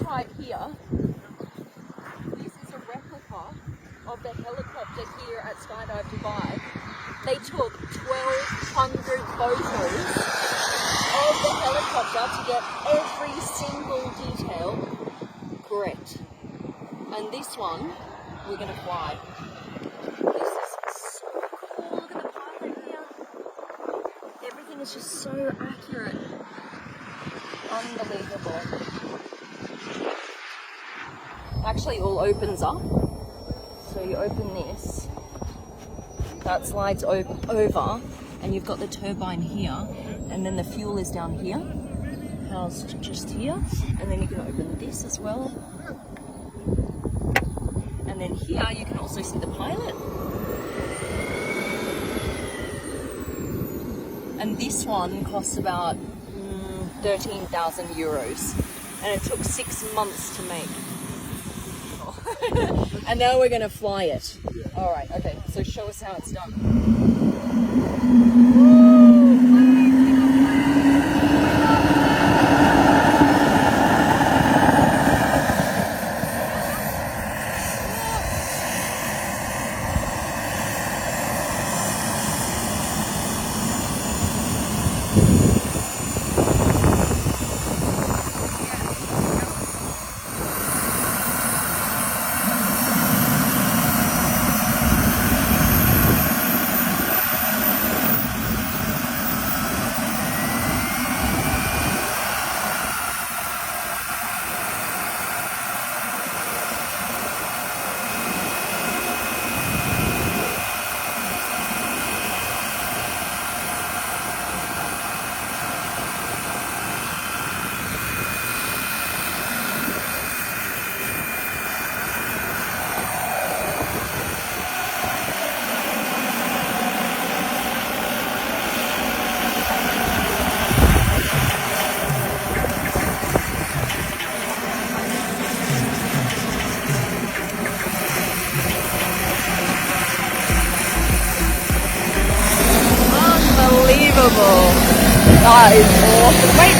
this right here, this is a replica of the helicopter here at Skydive Dubai. They took 1,200 photos of the helicopter to get every single detail correct. And this one, we're going to fly. This is so cool. Look at the pilot here. Everything is just so accurate. Unbelievable. Actually, all opens up. So you open this. That slides over, and you've got the turbine here, and then the fuel is down here, housed just here, and then you can open this as well. And then here you can also see the pilot. And this one costs about 13,000 euros, and it took 6 months to make. And now we're going to fly it. All right, okay, so show us how it's done. That is awesome. Wait,